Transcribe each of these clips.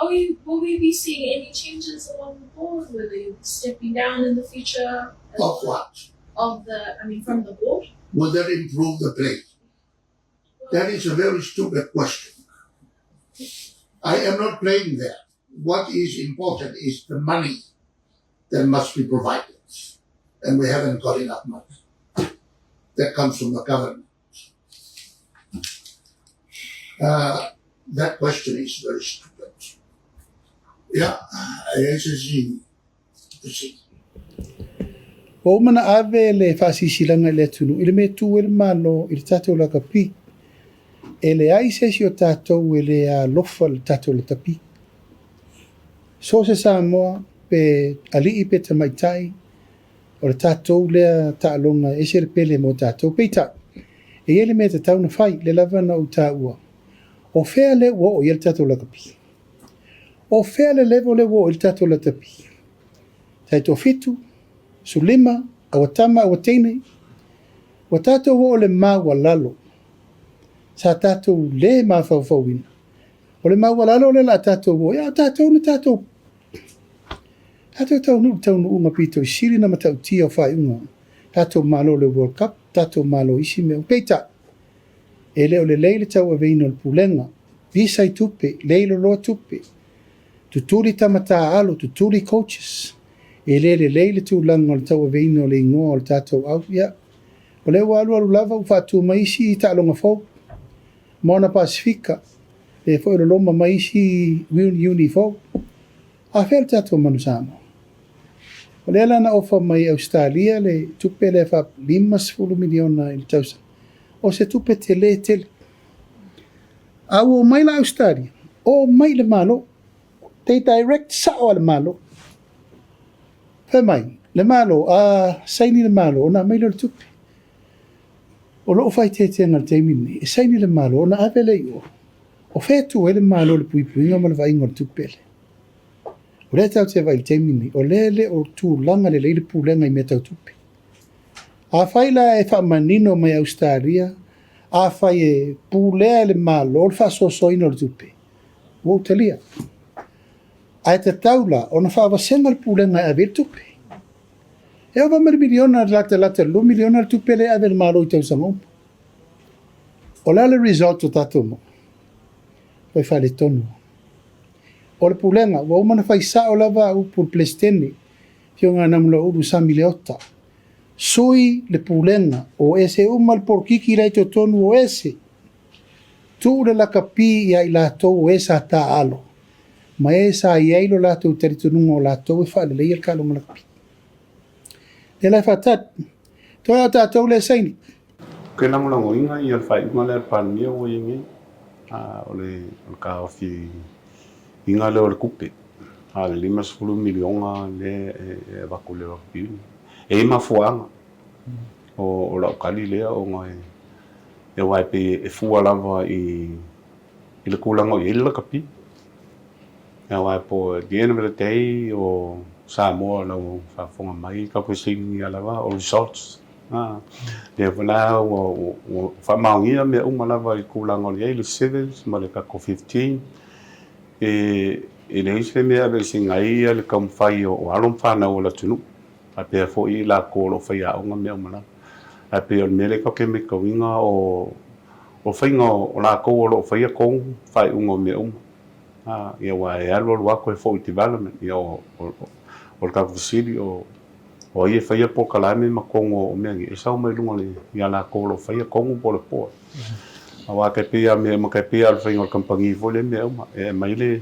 Will we be seeing any changes along the board? Will they be stepping down in the future? Of what? From the board? Will that improve the play? That is a very stupid question. I am not playing there. What is important is the money that must be provided. And we haven't got enough money. That comes from the government. That question is very stupid. Yeah, O mana ave le whasisilanga le tunu, ile me tu ele malo, ile tātou la kapi. E le ai sesi o tātou ele a lofa le tātou la tapi. So se Samoa pe alii pe tamaitai, o le tātou lea tālonga e se pele mo tātou peita. E ele me tātou na whai, le lava na u tāua. O whea le wo o ile tātou la kapi. O whea le levo le wo o ile tātou la tapi. Tai tō fitu, sulima, awatama, awatene, wa tātou wo le mawa lalo. Sa tātou le mawhauwhauina. O le mawa lalo le la tātou wo, ia tātou na tātou. Tātou taunu unga pito i siri na matau tia o whai unga. Tātou malo le World Cup, tātou malo isi me o peita. E leo le leile tau a veino le pulenga. Visa i tupe, leilo loa tupe. Tuturi tamata alo, tuturi coaches. E le leile tu langa le tau a veino le ingoa o le tātou au. Ia. O leo alu lava u whātua maisi i tālonga fau. Mona Pasifika. E fo le loma maisi uni fau. A whel tātou manu Samoa. O le lana ofa mai Australia le tupe le fa 5 miliona i tausa. O se tupe te le tele. Au o mai la Australia. O mai le malo. Te direct sa o le malo. Fe mai. Le malo. Saini le malo. Ona mai le tupe. O loo fai te ngal te mini. E saini le malo. Ona avele i o. O fe tu e le malo le pui pui. Nga ma le vai ngor tupe le. O le tau te vai te mini, o le o tu langa le leile pulenga i me tau tupi. A fai la e wha manino mai Australia, a fai e pulea le malo, o le wha sosoina le tupi. Wau talia. A e te taula, o na wha wasenga le pulenga e ave le tupi. E o wamari miliona lata lu miliona le tupi le ave le malo i tau sangompa. O le result o tato mo. Pai wha le tonu. O le pulenga, wa umana fai sa o lava upu plestene, fio ngā namula uru sa miliota. Sui le pulenga, o ese umal porkiki rai to tonu o ese. Tu le lakapi ia i lato o esa ta alo. Ma esa i ailo lato teritununga o lato e wha le leia le kalonga lakapi. Le lai fatat, toa tātou le saini. Ke langolango inga i al fai uma le palmia o ingi, o le kaofi inga leo le kupe. Le 5 miliona le waku le wapi. E mafuanga. O lau kali lea o ngai. E waipe e fua lava i le kulanga o ile kapi. E waipo the end of the day o Samoa lau whafonga mai kapusingi alawa o results. Le wala o whamaungia me umalava i kulanga o ile 7 ma le kako 15. E le ise mea le singai le kamwhai o alon whanau o la tunu. A pia fo i la kōlo whai a onga mea umana. A pia o mele kake me kawinga o whainga o la kōlo o whai a kong whai unga mea uma. Ia wa e alwa wako e fo i development. Ia o le kakufisiri o ia whai a po kalame ma kongo o mea ngi. E sao mai lunga le ia la kōlo whai a kongo po le poa. A wa kai pia me ma kai pia al whainga o kampangi fo le mea uma. E mai le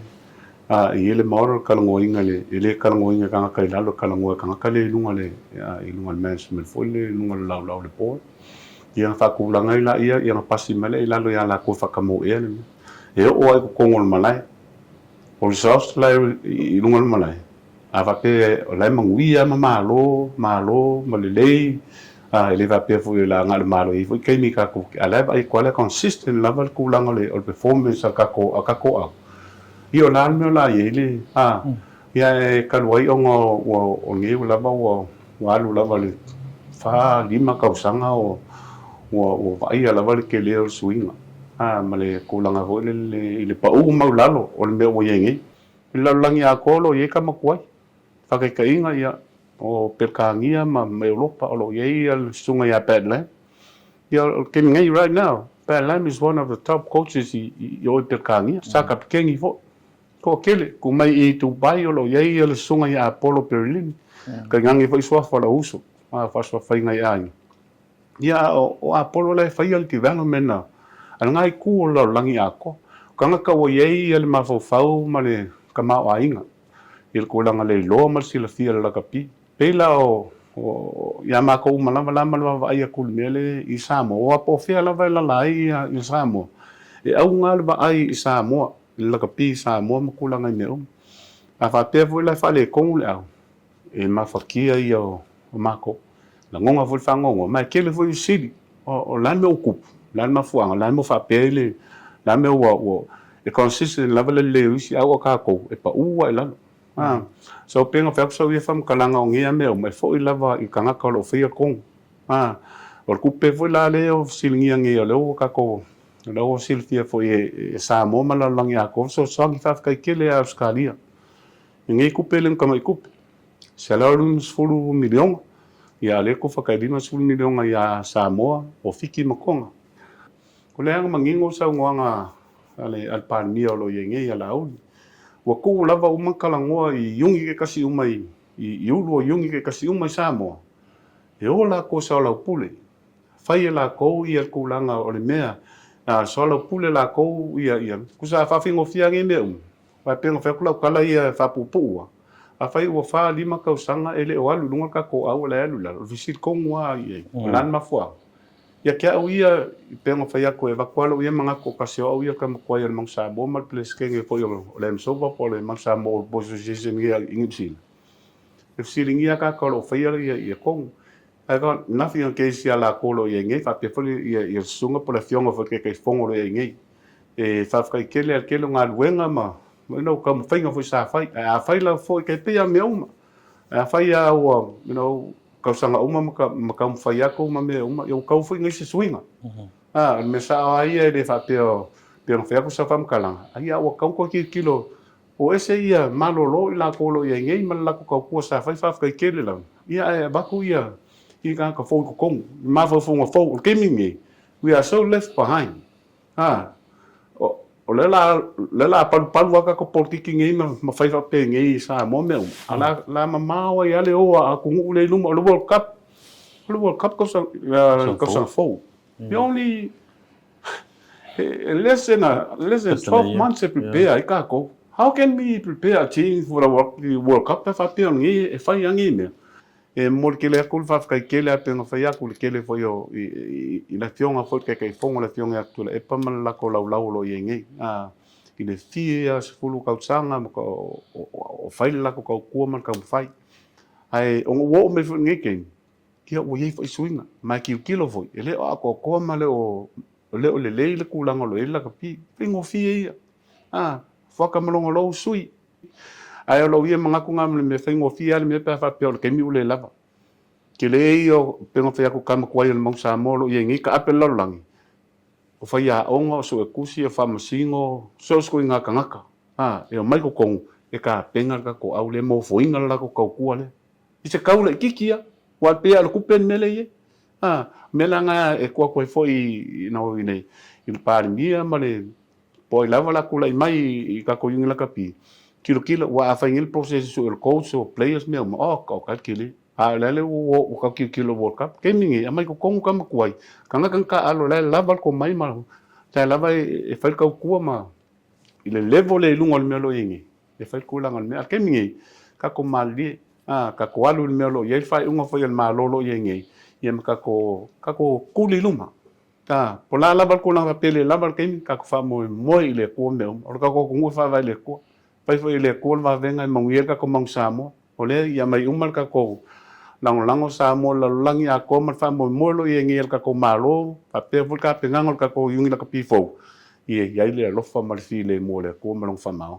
i le maora kalangoinga le ile kalangoinga kanga kai lalo kalangoa kanga kale lunga le i lunga le management fo le lunga le lau le po ia fa ku langa ila ia pasi male ila lo ia la ko fa kamo ele e o ai ko ngol malai o sos la i lunga le malai a va pe o la mangui ma malo malele ele va pe fo la ngal malo i fo kai mi ka ko ala ai ko la consistent level ku langa le o performance ka ko Io l'almio la ieli ia e kaluai o nge lava o alu lava le fa 5 kausanga o vai lava le kele o swinga ma le kulanga ho le pa u maulalo o le mea o yengi Laulangi a kolo ye ka makuai. Whakekainga ia o Perkangia ma Europa o lo ye al sunga ia Badland. Ia ke ngai right now. Badland is one of the top coaches i o Perkangia. Saka pikengi fo. Ko kele ku mai I Dubai o lo ye al sunga ia Apollo Berlin. Ka ngangi fo iswa fa la uso. Fa swa fa ngai ai. Ia o Apollo le fa ia development na. Al ngai ku o langi ako. Kanga ka o ye al mafofau ma le kama o ainga. Il kulanga le lo mal sila fia la kapi. Pela o ya mako malama lama ai kul mele I Samoa. O po fia la vai la lai I Samoa. E au ngal ba ai I Samoa. La kapi Samoa makulanga me A fa pe vo la fa le kong le au. E mafakia I o mako. La ngonga vo fa ngonga. Ma kele vo sili. O lan me o kup. Lan ma fuanga lan mo fa pele. Lan me o e consistent level le usi au ka ko e pa ua la. So penga fa so ia fam kalanga o ngia me o mai fo I lava I kanga ka lo fia kong. O kupe vo la le o silingia ngia le o ka ko. Lo sil fia fo e Samoa mala langi a ko so so ngi fa ka kele a Australia. Ngi kupe len kama I kupe. Salarum fulu milion. Ia le ko fa ka dina fulu milion ia Samoa o fiki makonga. Ko le anga mangingo sa ngoanga ale alpania lo yenge ia lauli. Wa ku lava uma kalangoa I yungi ke kasi umai I ulu yungi ke kasi umai Samoa. E ola ko sa la pule. Fai la ko ia kulanga o le mea. So la pule la ko ia. Kusa fa fingo fia nge me Wa penga fa kula kala ia fa pupua. A fai wa fa lima ka usanga ele o alu lunga ka ko au la alu la. Visit ko ngwa ia. Lan mafua. Ia kia au ia penga fa ia ko e vakualo ia mga ko kasi au ia ka makuai al mang Samoa mal ples kenge po yung lem soba po le mang Samoa boso jesen ia ingipsil. If siling ia ka kalo fa ia kong. Ai ka nafi ang keisi ala kolo ia ngai fa pe foli ia sunga po la fionga fa ke fongo ia ngai. E fa fa kele al kelo nga luenga ma. No kam fainga fo sa fai. A fai la fo ke pe ia me uma. A fai ia o kau sanga uma maka fai ako ma me uma eu kau foi ngai se swinga. Me sa ai le fa pe fai ako sa fam kalanga. Ai o kau ko kilo o ese ia malolo ila kolo ia ngai mal ko kau sa fai fa kele la. Ia baku ia I ka fo ko kong ma fo ke mingi. We are so left behind. O le la palu waka ko politiki ngai ma fai fa pe ngai sa mo me ala la mama wa ya le o a kungu le luma le World Cup ko sa fo the only less than 12 months to prepare I ka ko how can we prepare a team for the World Cup fa pe ngai e fai ngai me e mor ke le kul fa ka ke le pe no fa ya kul ke le fo yo I la fionga fo ke fongo la fionga aktua e pa man la ko lo yengi I le fia se fulu ka tsanga ko o fai la ko ku man ka fai ai o wo me fo ngi ke ki o ye fo swinga ma ki kilo fo ele o ko ma le o le ku la ngolo ela ka pi pingo fia fo ka malongo lo sui ai lo ia mga ku ngam me fingo fia me pa fa pe ke mi ule lava ke le io pengo fa ku kam kwai le mong Samoa lo yengi ka apel lo langi o fa ia onga so e kusi e fa masingo so sko inga kangaka e mai ko kong e ka penga ka ko au le mo fo inga la ko ku ale I se kaula kikia wa pe al ku pen mele ye melanga e ko fo I no nei il parmia male poi lava la kula mai I ka ko yunga la kapi kilo wa afangil proses so el coach o players me ko ka kili lele o ka kilo World Cup ke mingi amai ko kong kam kuai kanga ka alo le lava ko mai ma ta lava e fai ka ku ma ile level le lungo me lo yingi e fai ku la ngal me ke mingi ka ko mali ka ko alu me lo ye fai unga fai el ma lo yingi ye ka ko kuli luma po la lava ko la pele lava ke ka ko fa mo ile ko me o ka ko ngu fa vai le ko pai foi le ko va venga manguier ka ko mang Samoa o le ia mai umal ka ko lango Samoa la langi a ko ma fa mo lo ye ngi ka ko malo pa pe fu ka penga ka ko yungi la ka pifo ia le lo fa mal fi le mo le ko ma long fa ma